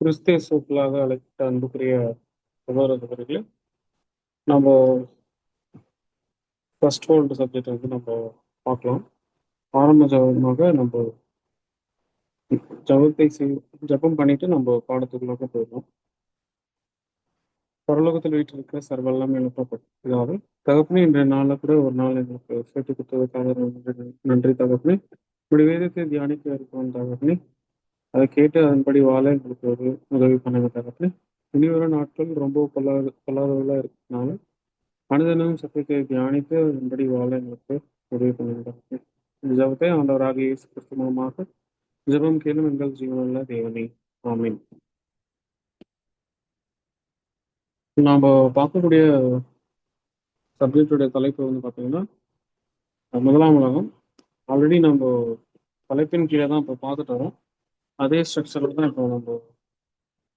கிறிஸ்தேசுக்களாக அழைத்த அன்புக்குரிய சகோதரர்களே, நம்ம ஃபர்ஸ்ட் வேர்ல்டு சப்ஜெக்ட் வந்து நம்ம பார்க்கலாம். ஆரம்ப ஜபமாக நம்ம ஜபம் பண்ணிட்டு நம்ம பாடத்துக்குள்ளாக போயிடலாம். பரலோகத்தில் வீட்டில் சர்வெல்லாம் எழுப்பப்பட்ட பிதாவே, தகப்பனே இன்றைய நாளில் கூட ஒரு நாள் எங்களுக்கு சேர்த்து கொடுத்ததுக்காக நன்றி தகப்பனே. இப்படி வேதத்தை தியானிக்க இருக்கிறோம் தகப்பனே. அதை கேட்டு அதன்படி வாழ எங்களுக்கு ஒரு உதவி பண்ணுங்க தகப்பனே. இனி வர நாட்கள் ரொம்ப பொல்லாதவர்களா இருக்கிறதுனால மனிதனும் சத்தியத்தை தியானித்து அதன்படி வாழ எங்களுக்கு உதவி பண்ணுங்க. இந்த ஜபத்தை ஆண்டவராக இயேசு கிறிஸ்து மூலமாக ஜெபம் கேளும் எங்கள் ஜீவனுள்ள தேவனே, ஆமீன். நாம பார்க்கக்கூடிய சப்ஜெக்டுடைய தலைப்பு வந்து பார்த்தீங்கன்னா முதலாம் உலகம். ஆல்ரெடி நம்ம தலைப்பின் கீழே தான் இப்போ பார்த்துட்டு வரோம். அதே ஸ்ட்ரக்சர்ல தான் இப்போ நம்ம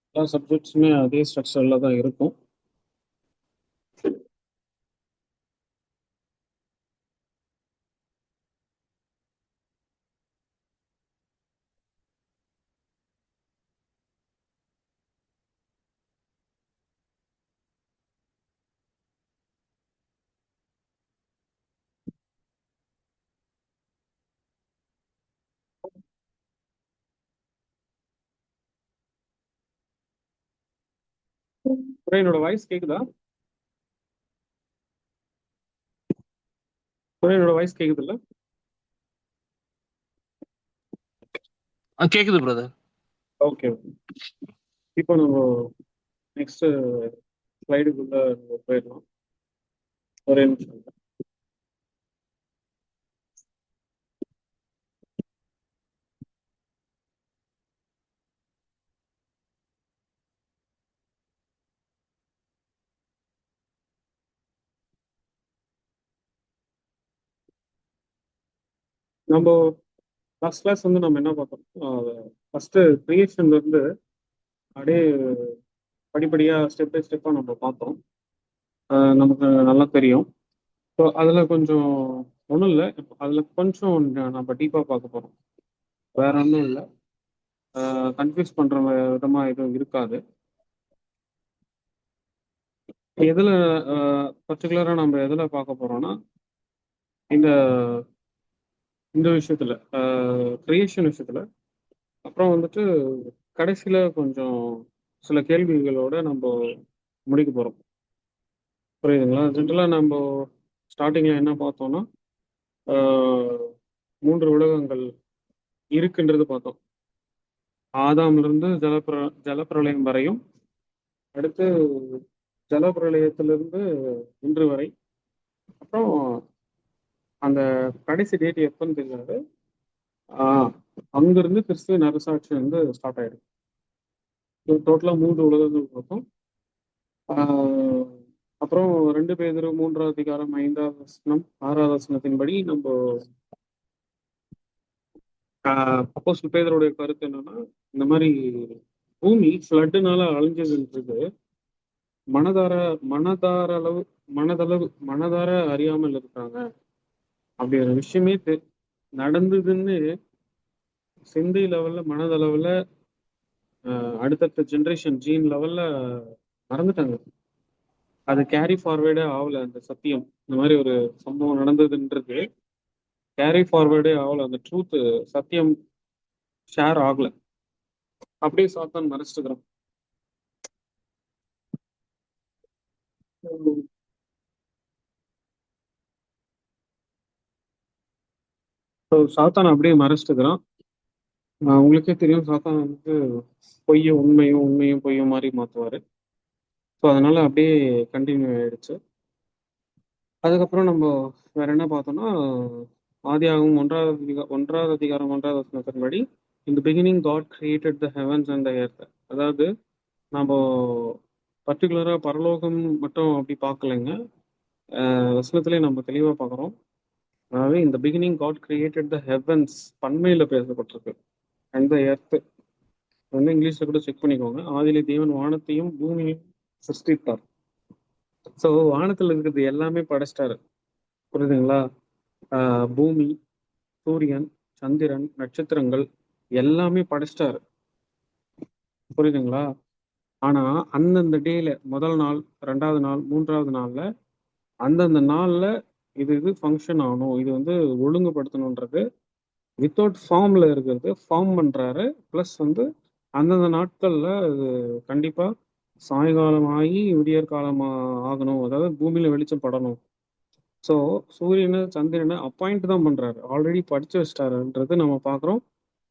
எல்லா சப்ஜெக்ட்ஸுமே அதே ஸ்ட்ரக்சர்ல தான் இருக்கும். என்னோட வாய்ஸ் கேக்குதா? என்னோட வாய்ஸ் கேக்குது இல்ல? கேக்குது பிரதர். ஓகே, இப்போ நம்ம நெக்ஸ்ட் ஸ்லைடுக்குள்ள போயிடலாம். ஒரே நிமிஷம். நம்ம ஃபர்ஸ்ட் கிளாஸ் வந்து நம்ம என்ன பார்த்தோம், ஃபர்ஸ்ட் கிரியேஷன்ல இருந்து அப்படியே படிப்படியா ஸ்டெப் பை ஸ்டெப்பா நம்ம பார்த்தோம். நமக்கு நல்லா தெரியும். ஸோ அதுல கொஞ்சம் ஒன்றும் இல்லை, அதுல கொஞ்சம் நம்ம டீப்பா பார்க்க போறோம். வேற ஒன்றும் இல்லை, கன்ஃபியூஸ் பண்ற விதமா எதுவும் இருக்காது. எதுல பர்டிகுலரா நம்ம எதுல பார்க்க போறோம்னா இந்த இந்த விஷயத்துல கிரியேஷன் விஷயத்துல. அப்புறம் வந்துட்டு கடைசியில கொஞ்சம் சில கேள்விகளோட நம்ம முடிக்க போறோம். புரியுதுங்களா? ஜென்ரலா நம்ம ஸ்டார்டிங்ல என்ன பார்த்தோம்னா மூன்று உலகங்கள் இருக்குன்றது பார்த்தோம். ஆதாம்ல இருந்து ஜலப்பிரளயம் வரையும், அடுத்து ஜலப்பிரளயத்திலிருந்து இன்று வரை, அப்புறம் அந்த கடைசி டேட் எப்பன்னு தெரியாது. அங்கிருந்து கிறிஸ்துவ நரசாட்சி வந்து ஸ்டார்ட் ஆயிடும். டோட்டலா மூன்று உலகங்கள் பார்த்தோம். அப்புறம் 2 பேதுரு 3ஆம் அதிகாரம் 5ஆம் வசனம் 6ஆம் வசனத்தின்படி நம்ம அப்போஸ்தலர் பேதுருடைய கருத்து என்னன்னா, இந்த மாதிரி பூமி ஃப்ளட்டுனால அழிஞ்சதுன்றது மனதார மனதார மனதார அறியாமல் இருக்காங்க. அப்படி ஒரு விஷயமே நடந்ததுன்னு சிந்தை லெவல்ல, மனதளவுல, அடுத்தடுத்த ஜென்ரேஷன் ஜீன் லெவல்ல மறந்துட்டாங்க. அது கேரி ஃபார்வேர்டே ஆகல. அந்த சத்தியம் இந்த மாதிரி ஒரு சம்பவம் நடந்ததுன்றது கேரி ஃபார்வேர்டே ஆகல. அந்த ட்ரூத் சத்தியம் ஷேர் ஆகல. அப்படியே சாத்தான் மறைச்சிட்டுக்கிறான். சாத்தான் அப்படியே மறைச்சிட்டுக்கிறான். உங்களுக்கே தெரியும், சாத்தான் வந்து பொய்யும் உண்மையும், உண்மையும் பொய்யும் மாதிரி மாத்துவாரு. ஸோ அதனால அப்படியே கண்டினியூ ஆயிடுச்சு. அதுக்கப்புறம் நம்ம வேற என்ன பார்த்தோம்னா, ஆதியாகமம் 1ஆம் அதிகாரம் 1ஆம் வசனத்தின்படி இந்த beginning God created the heavens and the earth. அதாவது நம்ம பர்டிகுலரா பரலோகம் மட்டும் அப்படி பார்க்கலைங்க, வசனத்திலே நம்ம தெளிவா பார்க்குறோம். அதாவது இந்த beginning God created the heavens பன்மையில பேசப்பட்டிருக்கு. அந்த எர்த் வந்து இங்கிலீஷ்ல கூட செக் பண்ணிக்கோங்க. ஆதியிலே தேவன் வானத்தையும் பூமியையும் சிருஷ்டித்தார். ஸோ வானத்துல இருக்கிறது எல்லாமே படைச்சிட்டாரு. புரியுதுங்களா? பூமி, சூரியன், சந்திரன், நட்சத்திரங்கள் எல்லாமே படைச்சிட்டாரு. புரியுதுங்களா? ஆனா அந்தந்த டேல முதல் நாள், 2வது நாள், 3வது நாள்ல அந்தந்த நாள்ல இது இது ஃபங்ஷன் ஆகணும். இது வந்து ஒழுங்குபடுத்தணுன்றது வித்தவுட் ஃபார்ம்ல இருக்கிறது ஃபார்ம் பண்றாரு. பிளஸ் வந்து அந்தந்த நாட்கள்ல அது கண்டிப்பா சாயங்காலம் ஆகி விடியற் காலம் ஆகணும். அதாவது பூமியில வெளிச்சம் படணும். ஸோ சூரியனை சந்திரனை அப்பாயிண்ட் தான் பண்றாரு. ஆல்ரெடி படிச்சு வச்சிட்டாருன்றது நம்ம பார்க்குறோம்.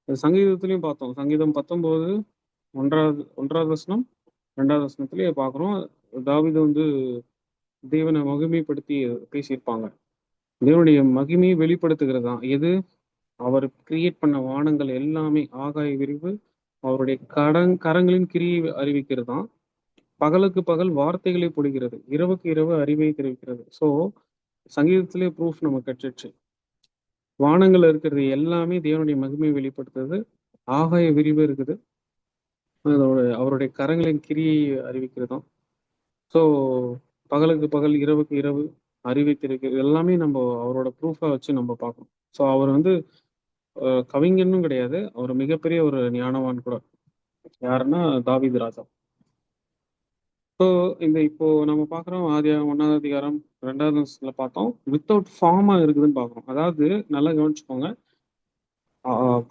சங்கீதத்திலையும் பார்த்தோம். சங்கீதம் 19 ஒன்றாவது வசனம் 2வது வசனத்திலேயே பார்க்குறோம். தாவீது வந்து தேவனை மகிமைப்படுத்தி பேசியிருப்பாங்க. தேவனுடைய மகிமையை வெளிப்படுத்துகிறது தான் எது? அவர் கிரியேட் பண்ண வானங்கள் எல்லாமே ஆகாய விரிவு அவருடைய கரங்களின் கிரியை அறிவிக்கிறது தான். பகலுக்கு பகல் வார்த்தைகளை பொழிகிறது, இரவுக்கு இரவு அறிவை தெரிவிக்கிறது. ஸோ சங்கீதத்திலே ப்ரூஃப் நமக்கு கிடைச்சிச்சு. வானங்கள் இருக்கிறது எல்லாமே தேவனுடைய மகிமையை வெளிப்படுத்துறது. ஆகாய விரிவு இருக்குது, அதோட அவருடைய கரங்களின் கிரியை அறிவிக்கிறதும். ஸோ பகலுக்கு பகல் இரவுக்கு இரவு அறிவை தெரிவிக்கிறது எல்லாமே நம்ம அவரோட ப்ரூஃபா வச்சு நம்ம பார்க்கணும். ஸோ அவர் வந்து கவிஞனும் கிடையாது, அவர் மிகப்பெரிய ஒரு ஞானவான் கூட. யாருன்னா தாவீது ராஜா. ஸோ இந்த இப்போ நம்ம பார்க்குறோம் ஆதியாகமம் 1வது அதிகாரம் 2வது வசனத்துல பார்த்தோம். வித்தவுட் ஃபார்மா இருக்குதுன்னு பார்க்குறோம். அதாவது நல்லா கவனிச்சுக்கோங்க.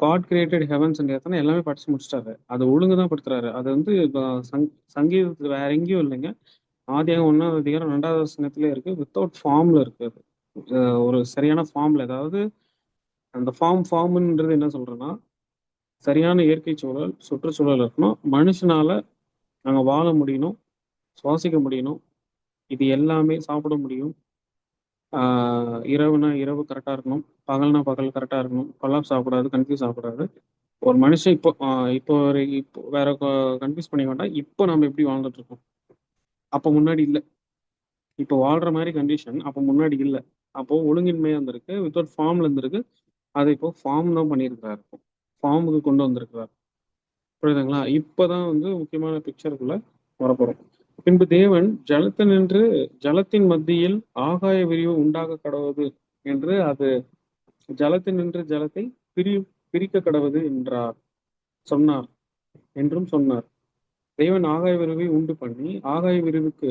காட் கிரியேட்டட் ஹெவன்ஸ் அண்ட் எர்த்னு எல்லாமே படிச்சு முடிச்சிட்டாரு. அதை ஒழுங்கு தான் படுத்துறாரு. அது வந்து சங்கீதத்துல வேற எங்கேயும் இல்லைங்க. ஆதியாகமம் 1வது அதிகாரம் 2வது வசனத்திலே இருக்கு. வித்தவுட் ஃபார்ம்ல இருக்கு அது. ஒரு சரியான ஃபார்ம்ல, அதாவது அந்த ஃபார்ம்ன்றது என்ன சொல்றேன்னா, சரியான இயற்கை சூழல் சுற்றுச்சூழல் இருக்கணும். மனுஷனால நாங்க வாழ முடியணும், சுவாசிக்க முடியணும், இது எல்லாமே சாப்பிட முடியும். இரவுனா இரவு கரெக்டா இருக்கணும், பகல்னா பகல் கரெக்டா இருக்கணும், கொலாப்ஸ் ஆகக்கூடாது, கன்ஃபியூஸ் ஆகக்கூடாது. ஒரு மனுஷன் இப்போ இப்போ வேற கன்ஃபியூஸ் பண்ணி வேண்டாம். இப்போ நம்ம எப்படி வாழ்ந்துட்டு இருக்கோம், அப்போ முன்னாடி இல்லை. இப்போ வாழ்ற மாதிரி கண்டிஷன் அப்போ முன்னாடி இல்லை. அப்போ ஒழுங்கின்மையா இருந்திருக்கு, வித்தவுட் ஃபார்ம்ல இருந்திருக்கு. அதை இப்போ ஃபார்ம் தான் பண்ணியிருக்கிறாரு, ஃபார்முக்கு கொண்டு வந்திருக்கிறார். புரியுதுங்களா? இப்பதான் வந்து முக்கியமான பிக்சருக்குள்ள வரப்போறோம். பின்பு தேவன் ஜலத்தினின்று ஜலத்தின் மத்தியில் ஆகாய விரிவு உண்டாக கடவுது என்று அது ஜலத்தினின்று ஜலத்தை பிரி பிரிக்க கடவுது என்றார் சொன்னார் என்றும் சொன்னார். தேவன் ஆகாய விரிவை உண்டு பண்ணி ஆகாய விரிவுக்கு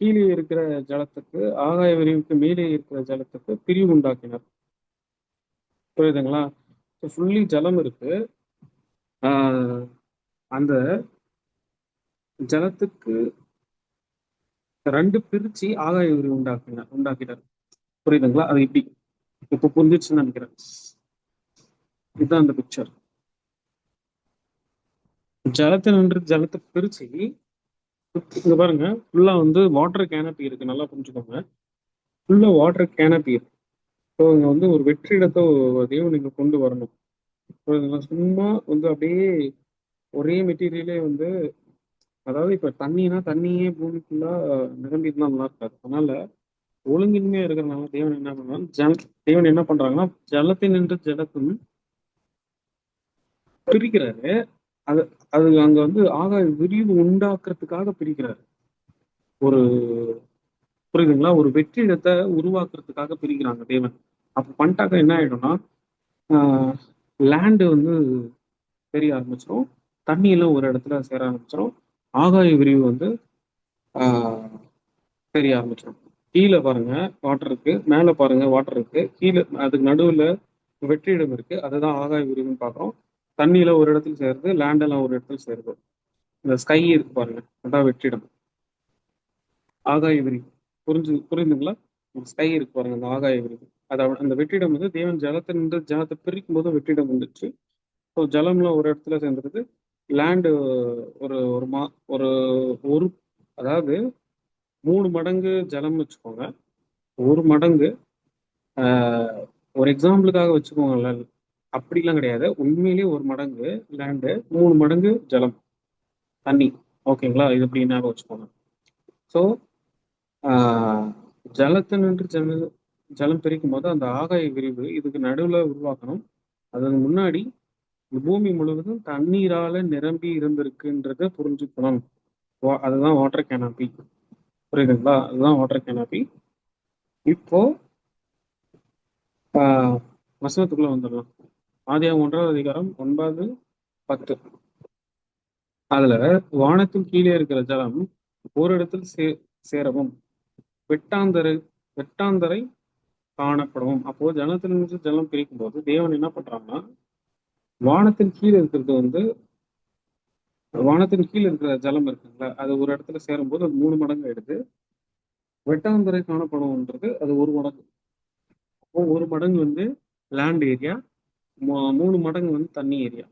கீழே இருக்கிற ஜலத்துக்கு ஆகாய விரிவுக்கு மேலே இருக்கிற ஜலத்துக்கு பிரிவு உண்டாக்கினார். புரியுதுங்களா? ஃபுல்லி ஜலம் இருக்கு. ஆஹ் அந்த ஜலத்துக்கு 2 பிரிச்சு ஆகாய விரிவு உண்டாக்கினார். புரியுதுங்களா? அது இப்படி இப்ப புரிஞ்சிச்சுன்னு நினைக்கிறேன். இதுதான் அந்த பிக்சர். ஜலத்தை நின்று ஜலத்தை பிரிச்சு இங்க பாருங்க, ஃபுல்லா வந்து வாட்டர் கேனப்பி இருக்கு. நல்லா புரிஞ்சுக்கோங்க, ஃபுல்லா வாட்டர் கேனப்பி இருக்கு. ஸோ இங்க வந்து ஒரு வெற்றிடத்தை தேவன் இங்க கொண்டு வரணும். புரியுதுங்களா? சும்மா வந்து அப்படியே ஒரே மெட்டீரியலே வந்து, அதாவது இப்ப தண்ணினா தண்ணியே பூமிக்குள்ளா நிரம்பி இருந்தா நல்லா இருக்காது. அதனால ஒழுங்கின்மையா இருக்கிறதுனால தேவன் என்ன பண்றாங்க, தேவன் என்ன பண்றாங்கன்னா ஜலத்தை நின்று ஜலத்தும் பிரிக்கிறாரு. அது அது அங்க வந்து ஆகாய விரிவு உண்டாக்குறதுக்காக பிரிக்கிறாரு. ஒரு புரியுதுங்களா? ஒரு வெற்றிடத்தை உருவாக்குறதுக்காக பிரிக்கிறாங்க தேவன். அப்ப பண்ணிட்டாக்க என்ன ஆயிடும்னா, லேண்டு வந்து தெரிய ஆரம்பிச்சிடும், தண்ணி எல்லாம் ஒரு இடத்துல சேர ஆரம்பிச்சிடும், ஆகாய விரிவு வந்து ஆஹ் தெரிய ஆரம்பிச்சிடும். கீழே பாருங்க வாட்டர் இருக்கு, மேல பாருங்க வாட்டர் இருக்கு, கீழே அதுக்கு நடுவுல வெற்றிடம் இருக்கு, அதுதான் ஆகாய விரிவுன்னு பாக்குறோம். தண்ணியில ஒரு இடத்துல சேருது, லேண்ட் எல்லாம் ஒரு இடத்துல சேருது. இந்த ஸ்கை இருக்கு பாருங்க, அதான் வெற்றிடம், ஆகாய விரிவு. புரியுதுங்களா? ஸ்கை இருக்கு பாருங்க, அந்த ஆகாய விரிவு. அதாவது அந்த வெற்றிடம் வந்து தேவன் ஜலத்தை நின்று ஜலத்தை பிரிக்கும் போது வெற்றிடம் வந்துச்சு. ஸோ ஜலம்லாம் ஒரு இடத்துல சேர்ந்துருது, லேண்டு ஒரு ஒரு மா ஒரு ஒரு அதாவது 3 மடங்கு ஜலம் வச்சுக்கோங்க. ஒரு மடங்கு ஒரு எக்ஸாம்பிளுக்காக வச்சுக்கோங்கல்ல, அப்படிலாம் கிடையாது. உண்மையிலேயே ஒரு மடங்கு லேண்டு, 3 மடங்கு ஜலம் தண்ணி. ஓகேங்களா? இது எப்படி ஞாபகம் வச்சுக்கோங்க. ஸோ ஜலத்தை நின்று ஜலம் பிரிக்கும் போது அந்த ஆகாய விரிவு இதுக்கு நடுவுல உருவாக்கணும். அதுக்கு முன்னாடி பூமி முழுவதும் தண்ணீரால நிரம்பி இருந்திருக்குன்றத புரிஞ்சுக்கணும். அதுதான் வாட்டர் கேனாப்பி. புரியுதுங்களா? அதுதான் வாட்டர் கேனாப்பி. இப்போ வசனத்துக்குள்ள வந்துடலாம். ஆதியாகமம் 1வது அதிகாரம் 9, 10. அதுல வானத்தின் கீழே இருக்கிற ஜலம் ஒரு இடத்தில் சேரவும் வெட்டாந்தரை வெட்டாந்தரை காணப்படவும். அப்போ ஜலத்திலிருந்து ஜலம் பிரிக்கும் போது தேவன் என்ன பண்றாங்கன்னா, வானத்தின் கீழே இருக்கிறது வந்து வானத்தின் கீழே இருக்கிற ஜலம் இருக்குங்களா, அது ஒரு இடத்துல சேரும்போது அது 3 மடங்கு ஆயிடுது. வெட்டாந்தரை காணப்படும்ன்றது அது 1 மடங்கு. அப்போ 1 மடங்கு வந்து லேண்ட் ஏரியா, 3 மடங்கு வந்து தண்ணி ஏரியா.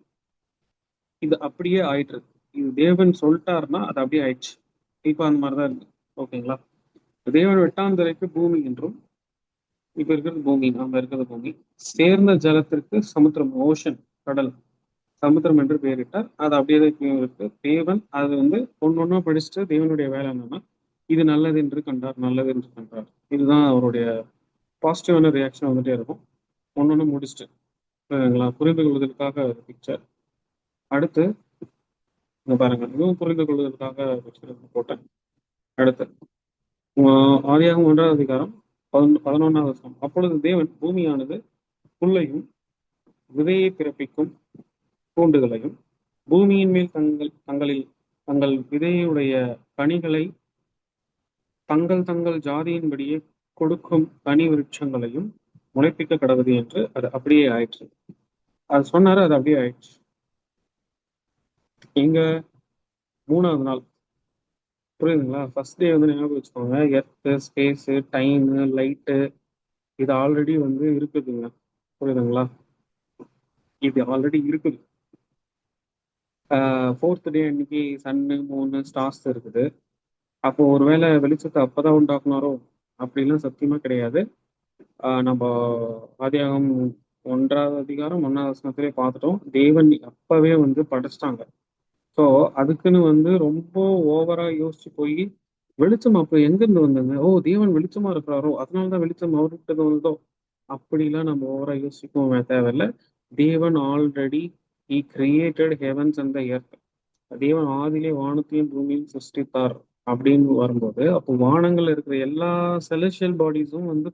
இது அப்படியே ஆயிட்டு இருக்கு. இது தேவன் சொல்லிட்டாருன்னா அது அப்படியே ஆயிடுச்சு. இப்ப அந்த மாதிரிதான் இருக்கு. ஓகேங்களா? தேவன் வெட்டாந்தரைக்கு பூமி என்றும், இப்ப இருக்கிறது பூமி, நாம இருக்கிறது பூமி, சேர்ந்த ஜலத்திற்கு சமுத்திரம், ஓஷன், கடல், சமுத்திரம் என்று பெயரிட்டார். அது அப்படியே தான் இப்பயும் இருக்கு. தேவன் அது வந்து ஒன்னொன்னா படிச்சுட்டு தேவனுடைய வேலை என்னன்னா, இது நல்லது என்று கண்டார், நல்லது என்று கண்டார். இதுதான் அவருடைய பாசிட்டிவான ரியாக்ஷன் வந்துட்டே இருக்கும். ஒன்னொன்னு முடிச்சுட்டு புரிந்து கொள்வதற்காக பிக்சர். அடுத்து இங்க பாருங்க, இதுவும் புரிந்து கொள்வதற்காக பிக்சர் போட்டேன். அடுத்து ஆதியாகமம் 1ஆம் அதிகாரம் 11ஆம் வசனம். அப்பொழுது தேவன் பூமியானது புல்லையும் விதையை பிறப்பிக்கும் பூண்டுகளையும் பூமியின் மேல் தங்கள் விதையுடைய கனிகளை தங்கள் தங்கள் ஜாதியின்படியே கொடுக்கும் கனி விருட்சங்களையும் முளைப்பிக்க கடவுது என்று அது அப்படியே ஆயிடுச்சு. அது சொன்னாரு, அது அப்படியே ஆயிடுச்சு. இங்க 3வது நாள், புரியுதுங்களா? ஃபர்ஸ்ட் டே வந்து ஞாபகம் வச்சுக்கோங்க, எர்த்து, ஸ்பேஸு, டைமு, லைட்டு, இது ஆல்ரெடி வந்து இருக்குதுங்க. புரியுதுங்களா? இது ஆல்ரெடி இருக்குது. 4th டே அன்னைக்கு சன்னு, மூணு, ஸ்டார்ஸ் இருக்குது. அப்போ ஒருவேளை வெளிச்சத்தை அப்பதான் உண்டாக்குனாரோ அப்படிலாம் சத்தியமா கிடையாது. நம்ம ஆதியாகமம் 1ஆம் அதிகாரம் 1ஆம் வசனத்திலே பார்த்துட்டோம். தேவன் அப்பவே வந்து படைச்சிட்டாங்க. ஸோ அதுக்குன்னு வந்து ரொம்ப ஓவரா யோசிச்சு போய் வெளிச்சம் அப்ப எங்க இருந்து வந்தது, ஓ தேவன் வெளிச்சமா இருக்கிறாரோ அதனாலதான் வெளிச்சம் அவர்கிட்ட வந்ததோ, அப்படிலாம் நம்ம ஓவரா யோசிக்கவும் தேவையில்ல. தேவன் already he created heavens and the earth. தேவன் ஆதியிலே வானத்தையும் பூமியும் சிருஷ்டித்தார் அப்படின்னு வரும்போது, அப்போ வானங்கள்ல இருக்கிற எல்லா செலஷியல் பாடிஸும் வந்து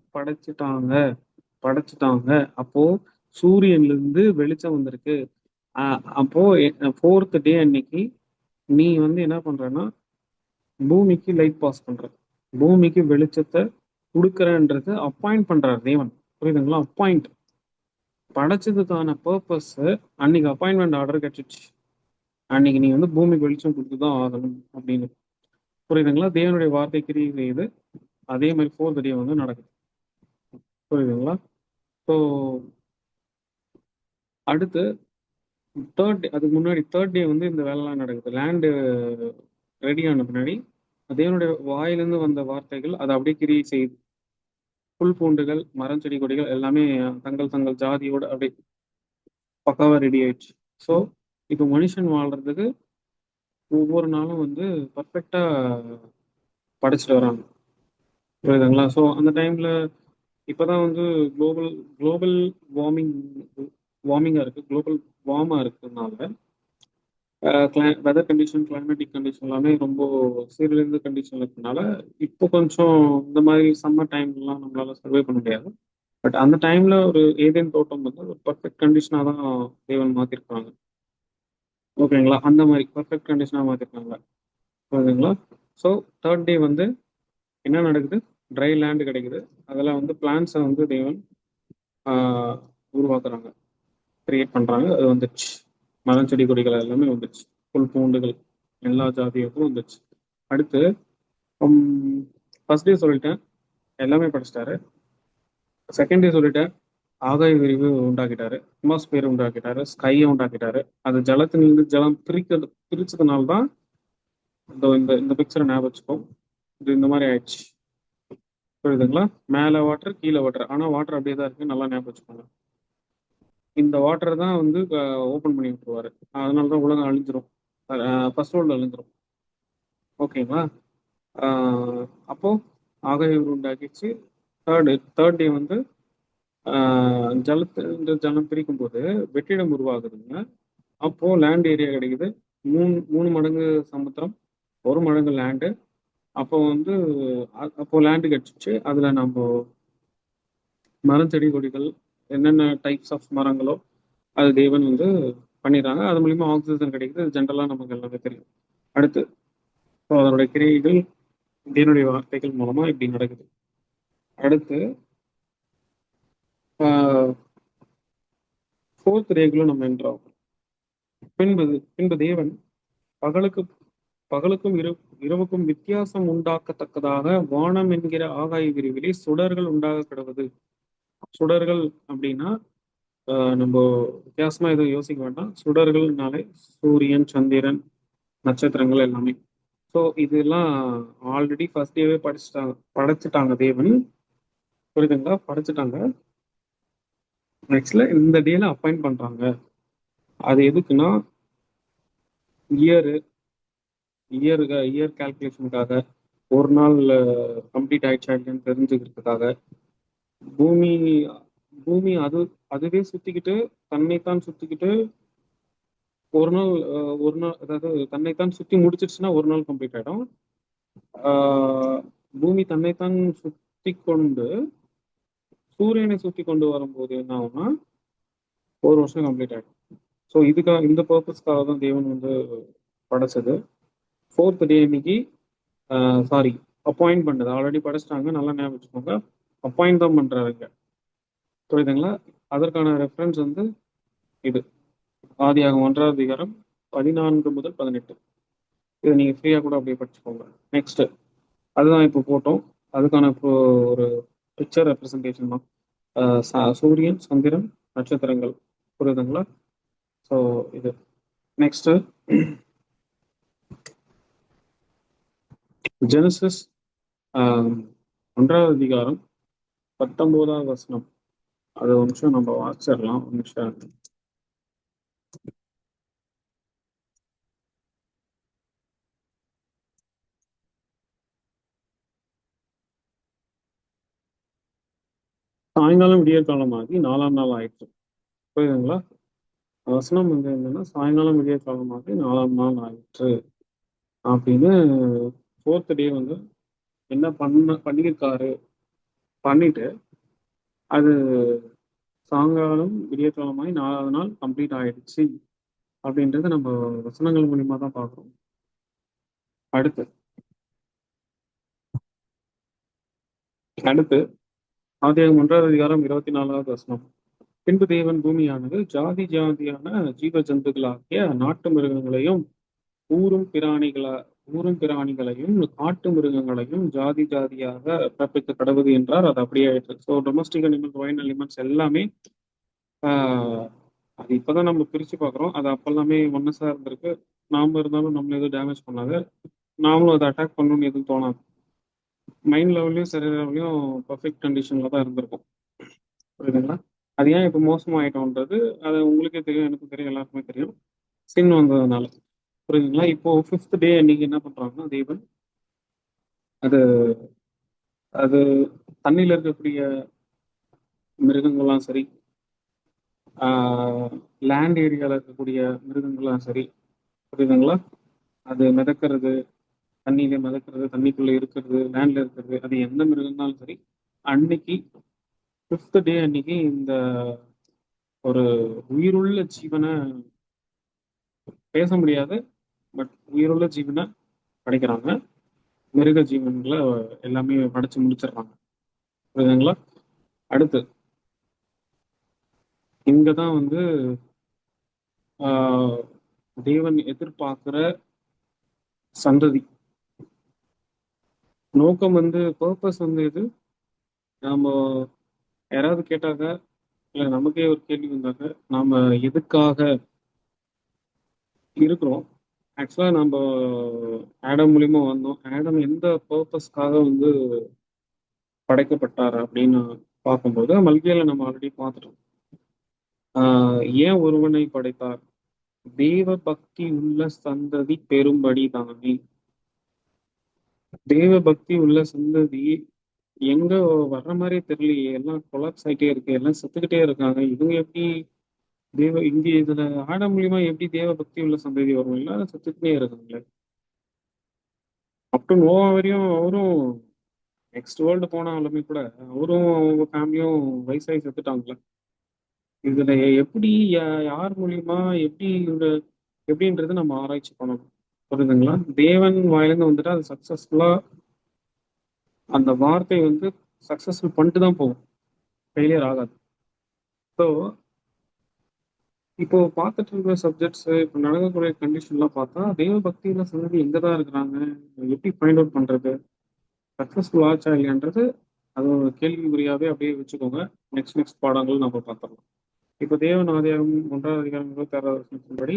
படைச்சிட்டாங்க. அப்போ சூரியன்ல இருந்து வெளிச்சம் வந்திருக்கு. அப்போ 4th டே அன்னைக்கு நீ வந்து என்ன பண்றன்னா, பூமிக்கு லைட் பாஸ் பண்ற, பூமிக்கு வெளிச்சத்தை கொடுக்கறன்றது அப்பாயிண்ட் பண்றார் தேவன். புரியுதுங்களா? அப்பாயிண்ட் படைச்சதுக்கான பர்பஸ் அன்னைக்கு அப்பாயின்மெண்ட் ஆர்டர் கிடைச்சிச்சு. அன்னைக்கு நீ வந்து பூமிக்கு வெளிச்சம் கொடுத்துதான் ஆகணும் அப்படின்னு. புரியுதுங்களா? தேவனுடைய வார்த்தை கிரியை செய்யுது. அதே மாதிரி 4th டே வந்து நடக்குது. புரியுதுங்களா? ஸோ அடுத்து 3rd டே, அதுக்கு முன்னாடி 3rd டே வந்து இந்த வேலைலாம் நடக்குது. லேண்டு ரெடி ஆன பின்னாடி தேவனுடைய வாயிலிருந்து வந்த வார்த்தைகள் அதை அப்படியே கிரியை செய்யுது. புல் பூண்டுகள், மரம், செடி, கொடிகள் எல்லாமே தங்கள் தங்கள் ஜாதியோட அப்படியே பக்காவா ரெடி ஆயிடுச்சு. ஸோ இப்போ மனுஷன் வாழ்றதுக்கு ஒவ்வொரு நாளும் வந்து பர்ஃபெக்டா படைச்சிட்டு வராங்க. புரியுதுங்களா? ஸோ அந்த டைம்ல இப்பதான் வந்து குளோபல் குளோபல் வார்மிங் வார்மிங்கா இருக்கு. குளோபல் வார்மா இருக்கிறதுனால வெதர் கண்டிஷன், கிளைமேட்டிக் கண்டிஷன் எல்லாமே ரொம்ப சீரழிந்த கண்டிஷன் இருக்கிறதுனால இப்போ கொஞ்சம் இந்த மாதிரி சம்மர் டைம்லாம் நம்மளால சர்வே பண்ண முடியாது. பட் அந்த டைம்ல ஒரு ஏதேன் தோட்டம் வந்து ஒரு பர்ஃபெக்ட் கண்டிஷனா தான் தேவன் மாத்திருக்காங்க. ஓகேங்களா? அந்த மாதிரி பர்ஃபெக்ட் கண்டிஷனா மாத்திருக்காங்க. ஓகேங்களா? ஸோ 3rd டே வந்து என்ன நடக்குது? ட்ரை லேண்ட் கிடைக்குது. அதெல்லாம் வந்து பிளான்ஸை வந்து தேவன் உருவாக்குறாங்க, கிரியேட் பண்றாங்க. அது வந்துச்சு. மரம், செடி, கொடிகள் எல்லாமே வந்துச்சு. புல் பூண்டுகள் எல்லா ஜாதியத்தும் வந்துச்சு. அடுத்து ஃபர்ஸ்ட் டே சொல்லிட்டேன், எல்லாமே படிச்சிட்டாரு. செகண்ட் டே சொல்லிட்டேன், ஆகாய விரிவு உண்டாக்கிட்டாரு, அட்மாஸ்பியர் உண்டாக்கிட்டாரு, ஸ்கையை உண்டாக்கிட்டாரு. அது ஜலத்திலிருந்து ஜலம் பிரிச்சதுனால தான் இந்த இந்த பிக்சரை ஞாபகம் வச்சுக்கோ. இது இந்த மாதிரி ஆயிடுச்சு. புரியுதுங்களா? மேலே வாட்டர், கீழே வாட்டர், ஆனா வாட்டர் அப்படியே தான் இருக்கு. நல்லா ஞாபகம் வச்சுக்கோங்க. இந்த வாட்டர் தான் வந்து ஓப்பன் பண்ணி விட்டுருவாரு. அதனால தான் உலகம் அழிஞ்சிரும். First world அழிஞ்சிரும். ஓகேங்களா? அப்போ ஆகாய விரிவு உண்டாக்கிச்சு. தேர்ட் டே வந்து ஜலம் பிரிக்கும் போது வெற்றிடம் உருவாகுதுங்க. அப்போ லேண்ட் ஏரியா கிடைக்குது. மூணு மடங்கு சமுத்திரம், 1 மடங்கு லேண்டு. அப்போ வந்து அப்போ லேண்டு கிடைச்சிச்சு. அதுல நம்ம மரம், செடி, கொடிகள் என்னென்ன டைப்ஸ் ஆஃப் மரங்களோ அது தேவன் வந்து பண்ணிடுறாங்க. அது மூலியமா ஆக்சிஜன் கிடைக்குது. இது ஜென்ரலா நமக்கு எல்லாமே தெரியும். அடுத்து ஸோ அதனுடைய கிரியைகள் தேவனுடைய வார்த்தைகள் மூலமா இப்படி நடக்குது. அடுத்து ஃபோர்த் டேக்குள்ள நம்ம என்றோம். பின்பு தேவன் பகலுக்கு பகலுக்கும் இரவுக்கும் வித்தியாசம் உண்டாக்கத்தக்கதாக வானம் என்கிற ஆகாய விரிவிலே சுடர்கள் உண்டாக கிடவது. சுடர்கள் அப்படின்னா நம்ம வித்தியாசமா எதுவும் யோசிக்க வேண்டாம். சுடர்கள்னாலே சூரியன், சந்திரன், நட்சத்திரங்கள் எல்லாமே. ஸோ இதெல்லாம் ஆல்ரெடி ஃபர்ஸ்ட் டேவே படைச்சிட்டாங்க தேவன். புரியுதுங்களா? படைச்சிட்டாங்க. நெக்ஸ்ட்ல இந்த டேல அப்பாயிண்ட் பண்றாங்க. அது எதுக்குன்னா இயர் இயர் கால்குலேஷனுக்காக, ஒரு நாள் கம்ப்ளீட் ஆயிடுச்சா இல்லையான்னு தெரிஞ்சுக்கிறதுக்காக. பூமி பூமி அதுவே சுத்திக்கிட்டு தன்னைத்தான் சுத்திக்கிட்டு ஒரு நாள் அதாவது தன்னைத்தான் சுத்தி முடிச்சிருச்சுன்னா ஒரு நாள் கம்ப்ளீட் ஆயிடும். பூமி தன்னைத்தான் சுத்தி கொண்டு சூரியனை சுத்தி கொண்டு வரும்போது என்ன ஆகும்னா ஒரு வருஷம் கம்ப்ளீட் ஆயிடும். ஸோ இந்த பர்பஸ்க்காக தான் தேவன் வந்து படைச்சது. ஃபோர்த் டே இன்னைக்கு சாரி அப்பாயிண்ட் பண்ணது ஆல்ரெடி படைச்சிட்டாங்க. நல்லா ஞாபகம் வச்சுக்கோங்க. அப்பாயிண்ட் தான் பண்றாருங்க. புரியுதுங்களா? அதற்கான ரெஃபரன்ஸ் வந்து இது ஆதியாகமம் 1ஆம் அதிகாரம் 14 முதல் 18. இதை நீங்க ஃப்ரீயா கூட அப்படியே படிச்சுக்கோங்க. நெக்ஸ்ட் அதுதான் இப்போ போட்டோம். அதுக்கான இப்போ ஒரு பிக்சர் ரெப்ரசன்டேஷன் தான். சூரியன், சந்திரன், நட்சத்திரங்கள். புரியுதுங்களா? ஸோ இது நெக்ஸ்ட் ஜெனசிஸ் 1ஆம் அதிகாரம் 19ஆவது வசனம். அது ஒரு நிமிஷம் நம்ம வாசிச்சிடலாம். ஒரு நிமிஷம். சாயங்காலம் விடிய காலமாகி 4ஆம் நாள் ஆயிடுச்சு. புரியுதுங்களா? வசனம் வந்து என்னன்னா சாயங்காலம் விடிய காலமாகி 4ஆம் நாள் ஆயிற்று அப்படின்னு ஃபோர்த் டே வந்து என்ன பண்ணியிருக்காரு. பண்ணிட்டு அது சாயங்காலம் விடிய காலமாகி 4ஆவது நாள் கம்ப்ளீட் ஆயிடுச்சு அப்படின்றத நம்ம வசனங்கள் மூலியமா தான் பார்க்குறோம். அடுத்து அடுத்து ஆதியாகமம் 1ஆம் அதிகாரம் 24வது வசனம். பின்பு தேவன் பூமியானது ஜாதி ஜாதியான ஜீவ ஜந்துக்களாகிய நாட்டு மிருகங்களையும் ஊரும் பிராணிகளா ஊரும் பிராணிகளையும் காட்டு மிருகங்களையும் ஜாதி ஜாதியாக பிறப்பிக்க கடவுது என்றார். அது அப்படியே ஆயிடுச்சு. So domestic animals, wild animals எல்லாமே ஆஹ் அது இப்பதான் நம்ம பிரிச்சு பார்க்குறோம். அது அப்பெல்லாமே ஒன்னஸா இருந்திருக்கு. நாம இருந்தாலும் நம்மள எதுவும் டேமேஜ் பண்ணாது. நாமளும் அதை அட்டாக் பண்ணணும்னு எதுவும் தோணாது. மைண்ட் லெவல்லையும் சரீர லெவல்லையும் பர்ஃபெக்ட் கண்டிஷன்ல தான் இருந்திருக்கும். புரியுதுங்களா? அது ஏன் இப்போ மோசமாயிட்டோன்றது அது உங்களுக்கே தெரியும், எனக்கும் தெரியும், எல்லாருக்குமே தெரியும். சின் வந்ததுனால. புரியுதுங்களா? இப்போ ஃபிஃப்த் டே அன்னைக்கு என்ன பண்றாங்கன்னா தேவன் அது அது தண்ணியில இருக்கக்கூடிய மிருகங்கள்லாம் சரி, லேண்ட் ஏரியால இருக்கக்கூடிய மிருகங்கள்லாம் சரி, புரியுதுங்களா? அது மிதக்கிறது, தண்ணியில மிதக்கிறது, தண்ணிக்குள்ள இருக்கிறது, லேண்ட்ல இருக்கிறது, அது எந்த மிருகம்னாலும் சரி, அன்னைக்கு ஃபிஃப்த் டே அன்னைக்கு இந்த ஒரு உயிருள்ள ஜீவனை, பேச முடியாது பட் உயிருள்ள ஜீவனை படைக்கிறாங்க. மிருக ஜீவன்களை எல்லாமே படைச்சு முடிச்சிடுறாங்க. புரியுதுங்களா? அடுத்து இங்கதான் வந்து ஆஹ் தேவன் எதிர்பார்க்கிற சந்ததி நோக்கம் வந்து பர்பஸ் வந்து இது. நாம யாராவது கேட்டாக்க இல்ல நமக்கே ஒரு கேள்வி வந்தாக்க நாம எதுக்காக இருக்கிறோம். ஆக்சுவலா நம்ம ஆடம் மூலியமா வந்தோம். ஆடம் எந்த பர்பஸ்க்காக வந்து படைக்கப்பட்டார் அப்படின்னு பார்க்கும்போது மல்கியில நம்ம ஆல்ரெடி பார்த்துட்டோம். ஏன் ஒருவனை படைத்தார்? தேவ பக்தி உள்ள சந்ததி பெரும்படி தானே. தேவ பக்தி உள்ள சந்ததி எங்க வர்ற மாதிரியே தெரியலையே. எல்லாம் கொலாப்ஸ் ஆயிட்டே இருக்கு, எல்லாம் செத்துக்கிட்டே இருக்காங்க. இவங்க எப்படி இங்க இதுல ஆடம் மூலியமா எப்படி தேவ பக்தி உள்ள சந்ததி வரும்? எல்லாரும் செத்துக்கிட்டே இருக்காங்களே. அப் டு நோவா வரையும் அவரும் நெக்ஸ்ட் வேர்ல்டு போனாலுமே கூட அவரும் அவங்க ஃபேமிலியும் வயசாகி செத்துட்டாங்களே. இதுல எப்படி யார் மூலியமா எப்படி எப்படின்றது நம்ம ஆராய்ச்சி பண்ணணும். புரியுதுங்களா? தேவன் வாயிலிருந்து வந்துட்டு அது சக்சஸ்ஃபுல்லா அந்த வார்த்தை வந்து சக்சஸ்ஃபுல் பண்ணிட்டு தான் போகும், ஃபெயிலியர் ஆகாது. ஸோ இப்போ பார்த்துட்டு இருக்கிற சப்ஜெக்ட்ஸ், இப்போ நடக்கக்கூடிய கண்டிஷன்லாம் பார்த்தா தெய்வ பக்தியில சிலர் எங்க தான் இருக்கிறாங்க, எப்படி ஃபைண்ட் அவுட் பண்றது, சக்சஸ்ஃபுல் ஆச்சா இல்லையான்றது அது ஒரு கேள்விக்குறியாவே அப்படியே வச்சுக்கோங்க. நெக்ஸ்ட் நெக்ஸ்ட் பாடங்கள் நம்ம பார்த்துடலாம். இப்போ தேவன் ஆதியாகமம் 1ஆம் அதிகாரம் 26வது வசனத்தின்படி,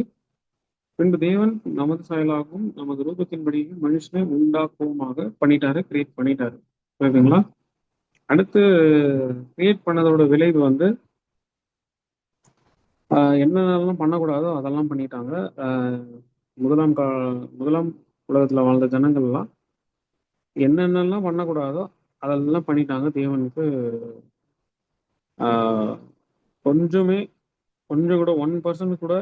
பின்பு தேவன் நமது சாயலாகவும் நமது ரூபத்தின்படியும் மனுஷனை உண்டாக்குவோமாக பண்ணிட்டாரு, கிரியேட் பண்ணிட்டாரு. புரியுதுங்களா? அடுத்து கிரியேட் பண்ணதோட விளைவு வந்து என்னென்னலாம் பண்ணக்கூடாதோ அதெல்லாம் பண்ணிட்டாங்க. முதலாம் கா முதலாம் உலகத்துல வாழ்ந்த ஜனங்கள்லாம் என்னென்னலாம் பண்ணக்கூடாதோ அதெல்லாம் பண்ணிட்டாங்க. தேவனுக்கு ஆஹ், கொஞ்சமே கொஞ்சம் கூட 1% கூட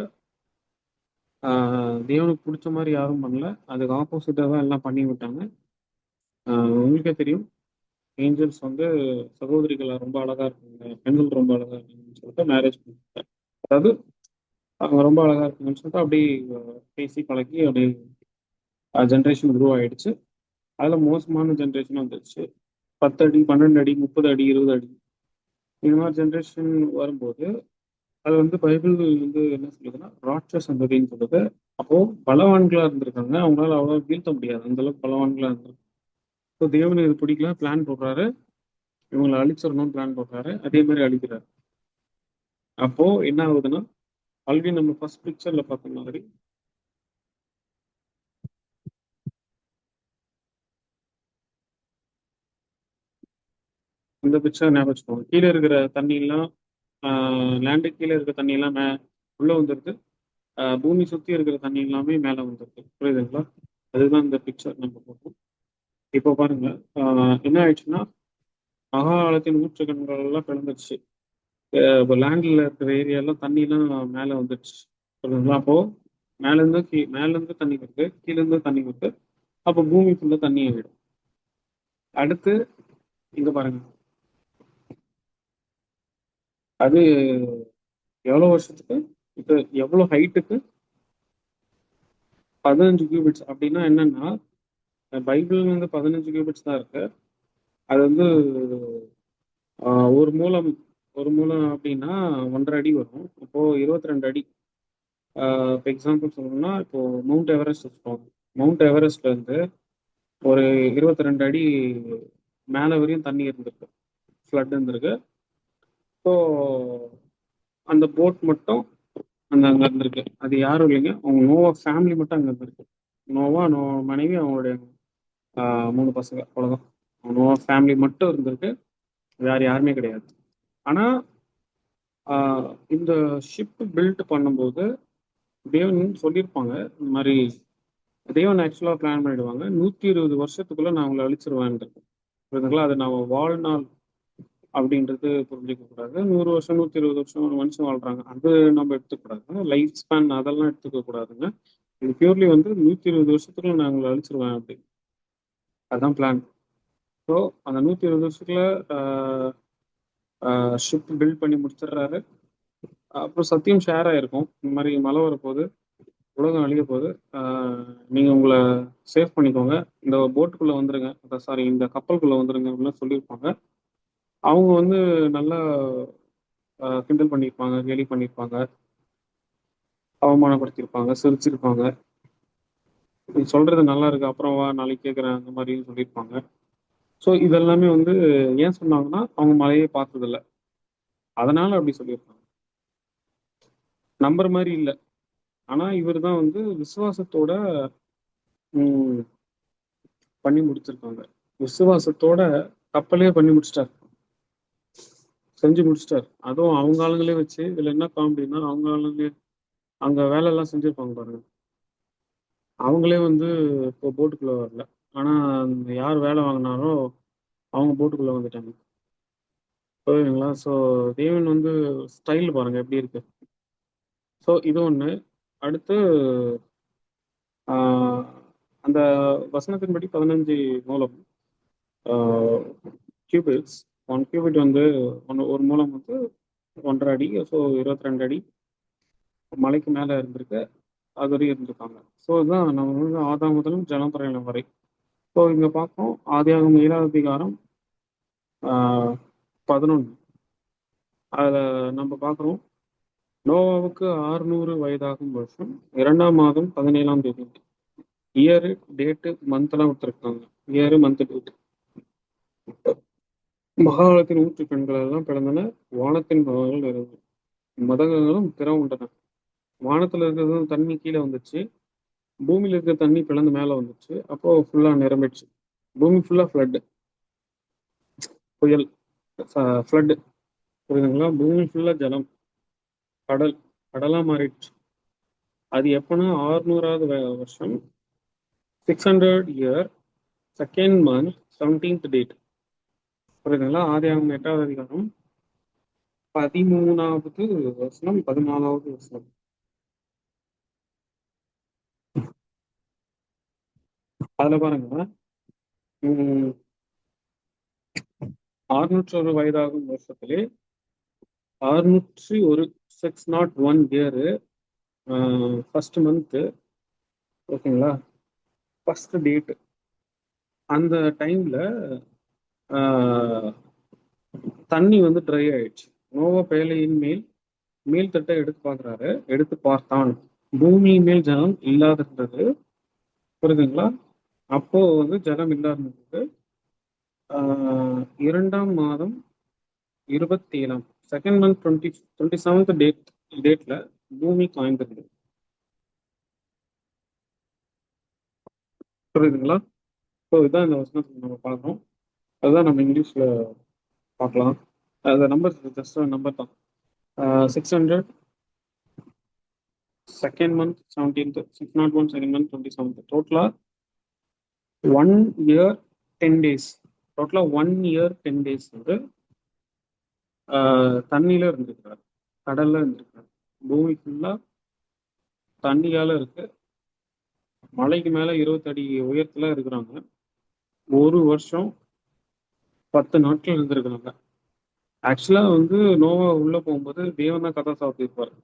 தேவனுக்கு பிடிச்ச மாதிரி யாரும் பண்ணல. அதுக்கு ஆப்போசிட்டாக தான் எல்லாம் பண்ணி விட்டாங்க. உங்களுக்கே தெரியும், ஏஞ்சல்ஸ் வந்து சகோதரிகள் ரொம்ப அழகா இருக்காங்க, பெண்கள் ரொம்ப அழகா இருக்காங்கன்னு சொல்லிட்டு மேரேஜ் பண்ணிட்டாங்க. அதாவது அவங்க ரொம்ப அழகா இருக்குங்கன்னு சொல்லிட்டு அப்படியே பேசி பழகி அப்படியே ஜென்ரேஷன் குரோ ஆயிடுச்சு. அதுல மோசமான ஜென்ரேஷன் வந்துருச்சு. 10 அடி, 12 அடி, 30 அடி, 20 அடி இந்த மாதிரி ஜென்ரேஷன் வரும்போது அது வந்து பைபிள் வந்து என்ன சொல்லுதுன்னா ராட்சச சந்ததின்னு சொல்லுது. அப்போ பலவான்களா இருந்திருக்காங்க, அவங்களால அவ்வளவு வீழ்த்த முடியாது, அந்த அளவுக்கு பலவான்களா இருந்திருக்காங்க. ஸோ தேவன் இது பிடிக்கல, பிளான் போடுறாரு, இவங்களை அழிச்சிடணும்னு பிளான் போடுறாரு, அதே மாதிரி அழிக்கிறாரு. அப்போ என்ன ஆகுதுன்னா ஆல்ரெடி நம்ம ஃபர்ஸ்ட் பிக்சர்ல பார்த்த மாதிரி இந்த பிக்சர் ஞாபகம் வச்சுக்கோங்க. கீழே இருக்கிற தண்ணி எல்லாம் லேண்டு கீழே இருக்கிற தண்ணி எல்லாம் உள்ள வந்துருது. பூமி சுத்தி இருக்கிற தண்ணி எல்லாமே மேல வந்துருது. புரியுதுங்களா? அதுதான் இந்த பிக்சர் நம்ம போட்டோம். இப்போ பாருங்க, என்ன ஆயிடுச்சுன்னா மகா ஆழத்தின் ஊற்றுக்கண்கள் எல்லாம் பிளந்துருச்சு. இப்போ லேண்ட்ல இருக்கிற ஏரியா எல்லாம் தண்ணி எல்லாம் மேல வந்துடுச்சு. புரியுதுங்களா? அப்போ மேல இருந்து தண்ணி வருது, கீழ இருந்து தண்ணி வருது. அப்போ பூமிக்குள்ள தண்ணி ஆயிடும். அடுத்து இங்க பாருங்க, அது எவ்வளவு வருஷத்துக்கு, இப்போ எவ்வளவு ஹைட்டுக்கு, 15 கியூபிட்ஸ். அப்படின்னா என்னன்னா பைபிள் வந்து 15 கியூபிட்ஸ் தான் இருக்கு. அது வந்து ஒரு மூலம், ஒரு மூலம் அப்படின்னா 1.5 அடி வரும். அப்போ 22 அடி. இப்போ எக்ஸாம்பிள் சொல்லணும்னா இப்போ மவுண்ட் எவரெஸ்ட் வச்சுக்கோங்க. மவுண்ட் எவரெஸ்ட்ல இருந்து ஒரு 22 அடி மேலே வரையும் தண்ணி இருந்திருக்கு, ஃப்ளட் இருந்திருக்கு. ஸோ அந்த போட் மட்டும் அங்க இருந்திருக்கு. அது யாரும் இல்லைங்க, அவங்க நோவா ஃபேமிலி மட்டும் அங்க இருந்திருக்கு. நோ மனைவி, அவங்களுடைய 3 பசங்க, அவ்வளவுதான். நோவா ஃபேமிலி மட்டும் இருந்திருக்கு, வேற யாருமே கிடையாது. ஆனா இந்த ஷிப் பில்ட் பண்ணும்போது தேவன் சொல்லியிருப்பாங்க இந்த மாதிரி. தேவன் ஆக்சுவலாக பிளான் பண்ணிடுவாங்க, 120 வருஷத்துக்குள்ள நான் உங்களை அழிச்சிருவேன்றது. புரியுதுங்களா? அது நான் வாழ்நாள் அப்படின்றது புரிஞ்சுக்க கூடாது. 100 வருஷம், 120 வருஷம் ஒரு மனுஷன் வாழ்றாங்க, அது நம்ம எடுத்துக்கூடாது. லைஃப் ஸ்பேன் அதெல்லாம் எடுத்துக்க கூடாதுங்க. இது பியூர்லி வந்து 120 வருஷத்துக்குள்ள நான் உங்களை அழிச்சிருவேன் அப்படி. அதுதான் பிளான். ஸோ அந்த 120 வருஷத்துல ஷிப் பில்ட் பண்ணி முடிச்சிடுறாரு. அப்புறம் சத்தியம் ஷேர் ஆயிருக்கும், இந்த மாதிரி மழை வரப்போகுது, உலகம் அழிய போகுது, நீங்க உங்களை சேவ் பண்ணிக்கோங்க, இந்த போட்டுக்குள்ள வந்துருங்க, சாரி இந்த கப்பலுக்குள்ள வந்துருங்க அப்படின்னு சொல்லியிருப்பாங்க. அவங்க வந்து நல்லா கிண்டல் பண்ணியிருப்பாங்க, கேலி பண்ணியிருப்பாங்க, அவமானப்படுத்தியிருப்பாங்க, சிரிச்சிருப்பாங்க. நீ சொல்றது நல்லா இருக்கு, அப்புறம் வா நாளைக்கு கேட்குறேன் அந்த மாதிரின்னு சொல்லியிருப்பாங்க. ஸோ இதெல்லாமே வந்து ஏன் சொன்னாங்கன்னா அவங்க மழையே பார்த்ததில்ல, அதனால அப்படி சொல்லியிருப்பாங்க. நம்புற மாதிரி இல்லை. ஆனா இவர் தான் வந்து விசுவாசத்தோட ம், பண்ணி முடிச்சிருக்காங்க. விசுவாசத்தோட கப்பலே பண்ணி முடிச்சிட்டார், செஞ்சு முடிச்சிட்டார். அதுவும் அவங்க ஆளுங்களே வச்சு. இதுல என்ன காமெடினா அவங்க ஆளுங்களே அங்க வேலை எல்லாம் செஞ்சிருப்பாங்க பாருங்க, அவங்களே வந்து இப்போ போட்டுக்குள்ள வரல. ஆனா யார் வேலை வாங்கினாரோ அவங்க போட்டுக்குள்ள வந்துட்டாங்க. புரியுதுங்களா? ஸோ தேவன் வந்து ஸ்டைல் பாருங்க எப்படி இருக்கு. ஸோ இது ஒண்ணு. அடுத்து ஆஹ், அந்த வசனத்தின்படி 15 மூலம் கியூபிட்ஸ். 1 கியூபிட் வந்து ஒரு மூலம் வந்து 1.5 அடி, ஸோ 22 அடி மலைக்கு மேலே இருந்திருக்கு. அது வரையும் இருந்திருக்காங்க. ஸோ இதுதான் நம்ம வந்து ஆதாம் முதலும் ஜலப்பிரளயம் வரை. ஸோ இங்கே பார்ப்போம் ஆதியாகமம் 7வது அதிகாரம் 11. அதில் நம்ம பார்க்குறோம், நோவாவுக்கு 600 வயதாகும் வருஷம் 2ஆம் மாதம் 17ஆம் தேதி. இயரு, டேட்டு, மந்த்லாம் கொடுத்துருக்காங்க. Year, month, date. மகாலத்தின் ஊற்று பெண்கள் எல்லாம் பிறந்தன, வானத்தின் மதங்கள் இருந்தது, மதங்களும் திறவுண்டன. வானத்துல இருக்கிறது தண்ணி கீழே வந்துச்சு, பூமியில இருக்கிற தண்ணி பிளந்து மேல வந்துச்சு. அப்போ ஃபுல்லா நிரம்பிடுச்சு. பூமி ஃபுல்லா ஃப்ளட், புயல், ஃப்ளட். புரியுதுங்களா? பூமி ஃபுல்லா ஜலம், கடல், கடலா மாறிடுச்சு. அது எப்பன்னா 600வது வருஷம் 600 year, second month, 17th date. புரியுதுங்களா? ஆதியாகமம் 8வது அதிகாரம் 13வது வசனம், 14வது வசனம். அதுல பாருங்க, 601 வயதாகும் வருஷத்திலே 601, 601 இயரு, ஃபர்ஸ்ட் மந்த்து, ஓகேங்களா, ஃபர்ஸ்ட் டேட். அந்த டைம்ல தண்ணி வந்து ட்ரை ஆயிடுச்சு. நோவா பேழையின் மேல் மேல்தட்டை எடுத்து பார்க்குறாரு. எடுத்து பார்த்தான், பூமி மேல் ஜலம் இல்லாதிருந்தது. புரியுதுங்களா? அப்போ வந்து ஜலம் இல்லாதிருந்தது. 2ஆம் மாதம் 27ஆம், செகண்ட் மந்த் 27th டேட்ல பூமி காய்ந்திருந்தது. புரியுதுங்களா? ஸோ இதுதான் இந்த வசனத்தை நம்ம பார்க்குறோம். அதுதான் நம்ம இங்கிலீஷ்ல பார்க்கலாம். அந்த நம்பர் ஜஸ்ட் நம்பர் தான். 600 second month 17th, 601 second month 27th, டோட்டலா 1 இயர் 10 days. டோட்டலா 1 இயர் 10 days வந்து தண்ணியில இருந்திருக்காரு, கடல்ல இருந்திருக்காரு. பூமி ஃபுல்லா தண்ணியால இருக்கு. மலைக்கு மேல 20 அடி உயரத்துல இருக்கிறாங்க. ஒரு வருஷம் 10 நாட்கள் இருந்திருக்கிறாங்க. ஆக்சுவலா வந்து நோவா உள்ள போகும்போது தேவன் தான் கதை சாத்தியிருப்பாரு.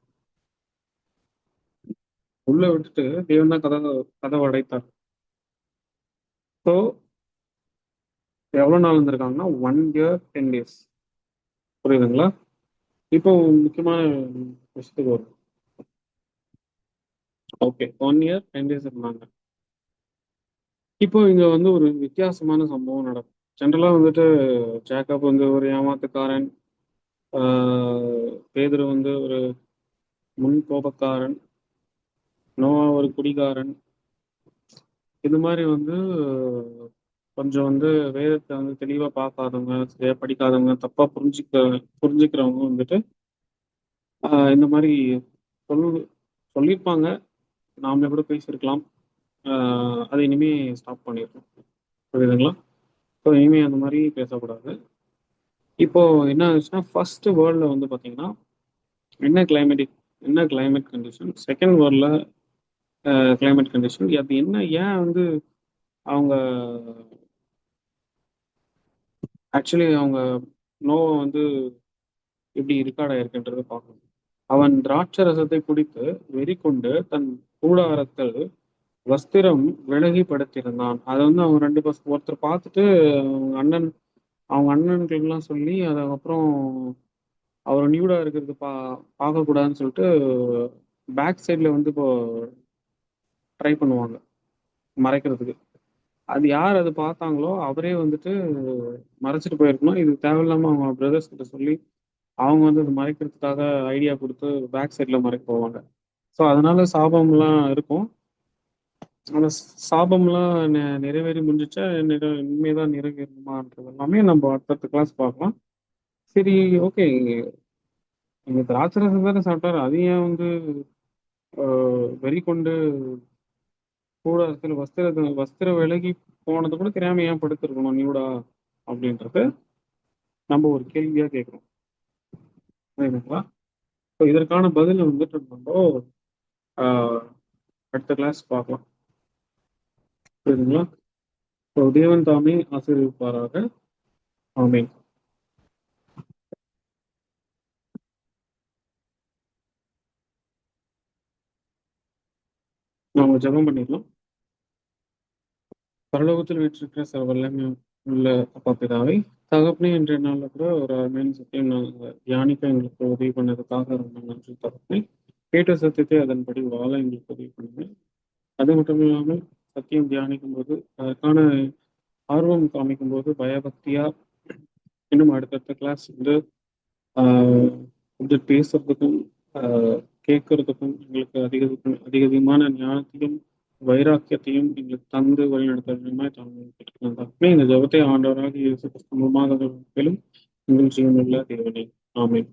உள்ள விட்டுட்டு தேவன் தான் கதவை அடைத்தார். ஸோ எவ்வளவு நாள் இருந்திருக்காங்கன்னா 1 இயர் 10 days. புரியுதுங்களா? இப்போ முக்கியமான விஷயத்துக்கு வரும். ஓகே, 1 இயர் 10 days இருந்தாங்க. இப்போ இங்க வந்து ஒரு வித்தியாசமான சம்பவம் நடக்கும். ஜென்ரலா வந்துட்டு ஜேக்கப் வந்து ஒரு ஏமாத்துக்காரன், பேதுரு வந்து ஒரு முன் கோபக்காரன், நோவா ஒரு குடிகாரன். இது மாதிரி வந்து கொஞ்சம் வந்து வேதத்தை வந்து தெளிவா பார்க்காதவங்க, சரியா படிக்காதவங்க, தப்பா புரிஞ்சுக்கிறவங்க வந்துட்டு இந்த மாதிரி சொல்லு சொல்லியிருப்பாங்க. நாமளே கூட பேசியிருக்கலாம். அதை இனிமே ஸ்டாப் பண்ணிடணும். புரியுதுங்களா? ஸோ இனிமே அந்த மாதிரி பேசக்கூடாது. இப்போ என்ன ஆச்சுன்னா, ஃபர்ஸ்ட் வேர்ல்ட்ல வந்து பார்த்தீங்கன்னா என்ன கிளைமேட் கண்டிஷன், செகண்ட் வேர்ல்ட்ல கிளைமேட் கண்டிஷன், அது என்ன, ஏன் வந்து அவங்க ஆக்சுவலி அவங்க நோவை வந்து எப்படி ரெக்கார்ட் ஆயிருக்குன்றதை பார்க்கணும். அவன் திராட்சை ரசத்தை குடித்து வெறி கொண்டு தன் கூடாரத்தில் வஸ்திரம் விலகி படுத்திருந்தான். அதை வந்து அவங்க ரெண்டு பசங்க ஒருத்தர் பார்த்துட்டு அவங்க அண்ணன்களுக்கெல்லாம் சொல்லி அதுக்கப்புறம் அவர் நியூடா இருக்கிறது பார்க்கக்கூடாதுன்னு சொல்லிட்டு பேக் சைடில் வந்து இப்போ ட்ரை பண்ணுவாங்க மறைக்கிறதுக்கு. அது யார் அது பார்த்தாங்களோ அவரே வந்துட்டு மறைச்சிட்டு போயிருக்கணும். இது தேவையில்லாம அவங்க பிரதர்ஸ் கிட்ட சொல்லி அவங்க வந்து அது மறைக்கிறதுக்காக ஐடியா கொடுத்து பேக் சைடில் மறைக்க போவாங்க. ஸோ அதனால சாபம்லாம் இருக்கும். அந்த சாபம்லாம் நிறைவேறி முடிஞ்சிச்சா, இனிமேதான் நிறைவேறுமான்றது எல்லாமே நம்ம அடுத்தடுத்த கிளாஸ் பார்க்கலாம். சரி, ஓகே. நீங்க திராட்சை ரசம் தானே சாப்பிட்டாரு, அது ஏன் வந்து வெறி கொண்டு கூடாரத்தில் வஸ்திர விலகி போனது கூட தெரியாம ஏன் படுத்திருக்கணும் நியூடா அப்படின்றது நம்ம ஒரு கேள்வியா கேட்கிறோம். சரிங்களா? ஸோ இதற்கான பதில் வந்துட்டு நம்ம ஆஹ், அடுத்த கிளாஸ் பார்க்கலாம். சரிங்களா? ஸோ தேவன் தாமே ஆசீர்வதிப்பாராக. ஆமென். நாம ஜெபம் பண்ணிடலாம். பரலோகத்தில் வீற்றிருக்கிற சர்வ வல்லமை உள்ள அப்பா பிதாவை, தகப்பனே என்ற நாளில் கூட ஒரு அருமையான சத்தியம் நாங்கள் தியானிக்க எங்களுக்கு உதவி பண்ணதுக்காக ரொம்ப நன்றி தகப்பனே. கேட்ட சத்தியத்தை அதன்படி வாழ எங்களுக்கு உதவி பண்ணுங்க. அது மட்டும் இல்லாமல் சத்தியம் தியானிக்கும் போது அதற்கான ஆர்வம் காமிக்கும் போது பயபக்தியா இன்னும் அடுத்தடுத்த கிளாஸ் வந்து ஆஹ் வந்து பேசுறதுக்கும் கேட்கறதுக்கும் எங்களுக்கு அதிகமான ஞானத்தையும் வைராக்கியத்தையும் எங்களுக்கு தந்து வழிநடத்துறதுமே தாங்க இந்த ஜபத்தை ஆண்டவராக இயேசு கிறிஸ்து மூலமாக எங்கள் ஜீவனுள்ள தேவனே. ஆமென்.